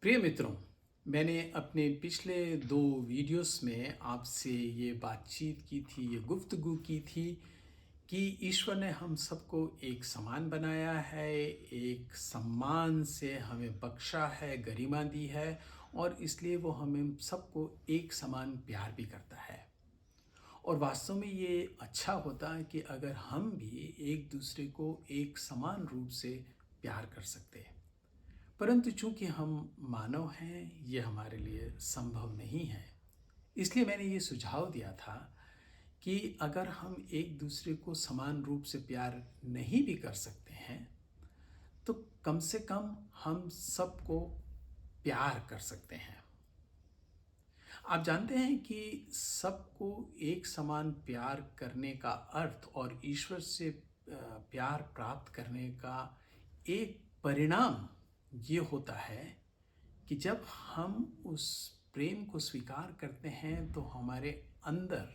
प्रिय मित्रों, मैंने अपने पिछले 2 वीडियोस में आपसे ये बातचीत की थी, ये गुफ्तगू की थी कि ईश्वर ने हम सबको एक समान बनाया है, एक सम्मान से हमें बख्शा है, गरिमा दी है और इसलिए वो हमें सबको एक समान प्यार भी करता है। और वास्तव में ये अच्छा होता है कि अगर हम भी एक दूसरे को एक समान रूप से प्यार कर सकते हैं। परंतु चूंकि हम मानव हैं, ये हमारे लिए संभव नहीं है। इसलिए मैंने ये सुझाव दिया था कि अगर हम एक दूसरे को समान रूप से प्यार नहीं भी कर सकते हैं, तो कम से कम हम सबको प्यार कर सकते हैं। आप जानते हैं कि सबको एक समान प्यार करने का अर्थ और ईश्वर से प्यार प्राप्त करने का एक परिणाम ये होता है कि जब हम उस प्रेम को स्वीकार करते हैं तो हमारे अंदर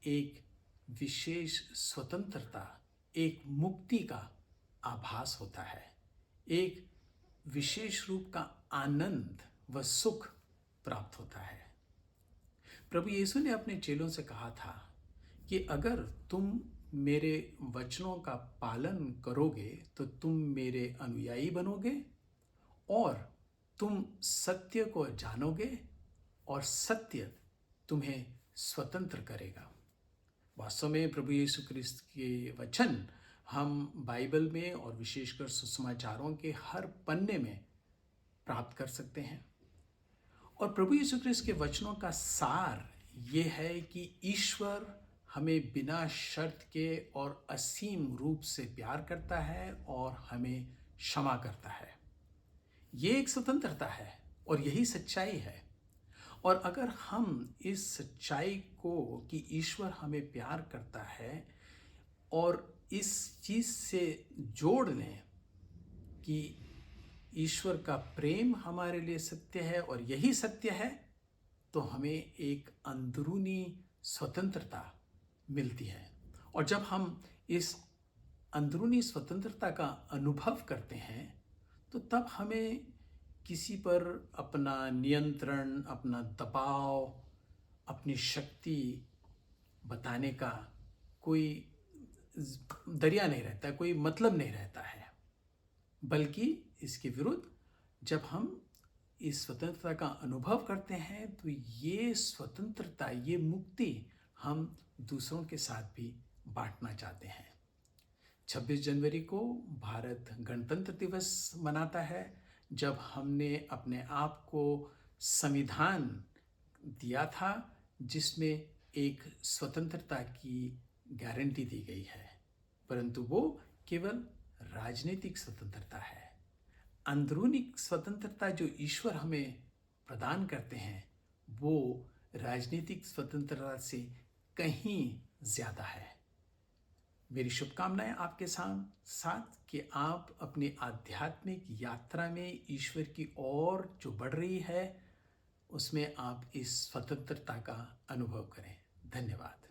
एक विशेष स्वतंत्रता, एक मुक्ति का आभास होता है। एक विशेष रूप का आनंद व सुख प्राप्त होता है। प्रभु यीशु ने अपने चेलों से कहा था कि अगर तुम मेरे वचनों का पालन करोगे तो तुम मेरे अनुयायी बनोगे और तुम सत्य को जानोगे और सत्य तुम्हें स्वतंत्र करेगा। वास्तव में प्रभु यीशु क्रिस्त के वचन हम बाइबल में और विशेषकर सुसमाचारों के हर पन्ने में प्राप्त कर सकते हैं। और प्रभु यीशु क्रिस्त के वचनों का सार ये है कि ईश्वर हमें बिना शर्त के और असीम रूप से प्यार करता है और हमें क्षमा करता है। ये एक स्वतंत्रता है और यही सच्चाई है। और अगर हम इस सच्चाई को कि ईश्वर हमें प्यार करता है और इस चीज़ से जोड़ लें कि ईश्वर का प्रेम हमारे लिए सत्य है और यही सत्य है, तो हमें एक अंदरूनी स्वतंत्रता मिलती है। और जब हम इस अंदरूनी स्वतंत्रता का अनुभव करते हैं तो तब हमें किसी पर अपना नियंत्रण, अपना दबाव, अपनी शक्ति बताने का कोई दरिया नहीं रहता, कोई मतलब नहीं रहता है। बल्कि इसके विरुद्ध जब हम इस स्वतंत्रता का अनुभव करते हैं तो ये स्वतंत्रता, ये मुक्ति हम दूसरों के साथ भी बांटना चाहते हैं। 26 जनवरी को भारत गणतंत्र दिवस मनाता है, जब हमने अपने आप को संविधान दिया था जिसमें एक स्वतंत्रता की गारंटी दी गई है। परंतु वो केवल राजनीतिक स्वतंत्रता है। अंदरूनी स्वतंत्रता जो ईश्वर हमें प्रदान करते हैं वो राजनीतिक स्वतंत्रता से कहीं ज़्यादा है। मेरी शुभकामनाएं आपके साथ कि आप अपनी आध्यात्मिक यात्रा में ईश्वर की ओर जो बढ़ रही है उसमें आप इस स्वतंत्रता का अनुभव करें। धन्यवाद।